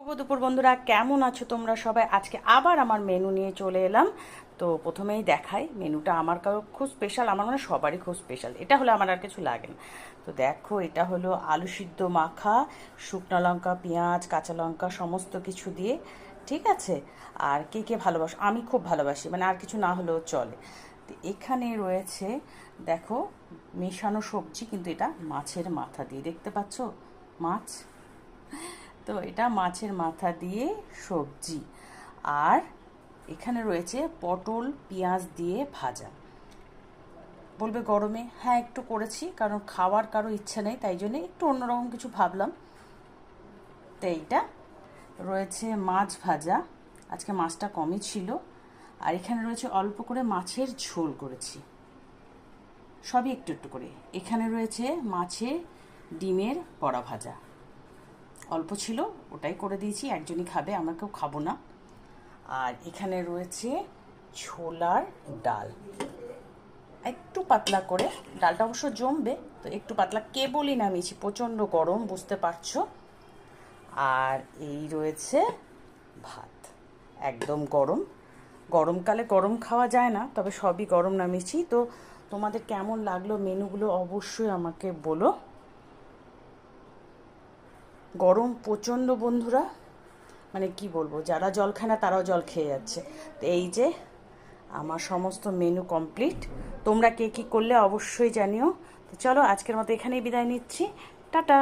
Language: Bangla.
দুপুর বন্ধুরা, কেমন আছো তোমরা সবাই? আজকে আবার আমার মেনু নিয়ে চলে এলাম। তো প্রথমেই দেখাই মেনুটা। আমার কারো খুব স্পেশাল, আমার মানে সবারই খুব স্পেশাল। এটা হলে আমার আর কিছু লাগে না। তো দেখো, এটা হলো আলু সিদ্ধ মাখা, শুকনো লঙ্কা, পেঁয়াজ, কাঁচা লঙ্কা সমস্ত কিছু দিয়ে, ঠিক আছে। আর কে কে ভালোবাসো? আমি খুব ভালোবাসি, মানে আর কিছু না হলেও চলে। তো এখানে রয়েছে, দেখো, মেশানো সবজি, কিন্তু এটা মাছের মাথা দিয়ে, দেখতে পাচ্ছ মাছ। তো এটা মাছের মাথা দিয়ে সবজি। আর এখানে রয়েছে পটল পেঁয়াজ দিয়ে ভাজা। বলবে গরমে, হ্যাঁ একটু করেছি, কারণ খাওয়ার কারো ইচ্ছা নেই, তাই জন্য একটু অন্যরকম কিছু ভাবলাম। তো এইটা রয়েছে মাছ ভাজা, আজকে মাছটা কমই ছিল। আর এখানে রয়েছে অল্প করে মাছের ঝোল করেছি, সবই একটু একটু করে। এখানে রয়েছে মাছের ডিমের বড়া ভাজা, অল্প ছিল, ওটাই করে দিয়েছি, একজনই খাবে, আমরা কেউ খাবো না। আর এখানে রয়েছে ছোলার ডাল, একটু পাতলা করে। ডালটা অবশ্য জমবে, তো একটু পাতলা, কেবলই নামিয়েছি, প্রচণ্ড গরম, বুঝতে পারছো। আর এই রয়েছে ভাত, একদম গরম। গরমকালে গরম খাওয়া যায় না, তবে সবই গরম নামিয়েছি। তো তোমাদের কেমন লাগলো মেনুগুলো অবশ্যই আমাকে বলো। গরম প্রচণ্ড বন্ধুরা, মানে কি বলবো, যারা জল খায় না তারাও জল খেয়ে যাচ্ছে। তো এই যে আমার সমস্ত মেনু কমপ্লিট। তোমরা কে কী করলে অবশ্যই জানিও। তো চলো, আজকের মতো এখানেই বিদায় নিচ্ছি। টাটা।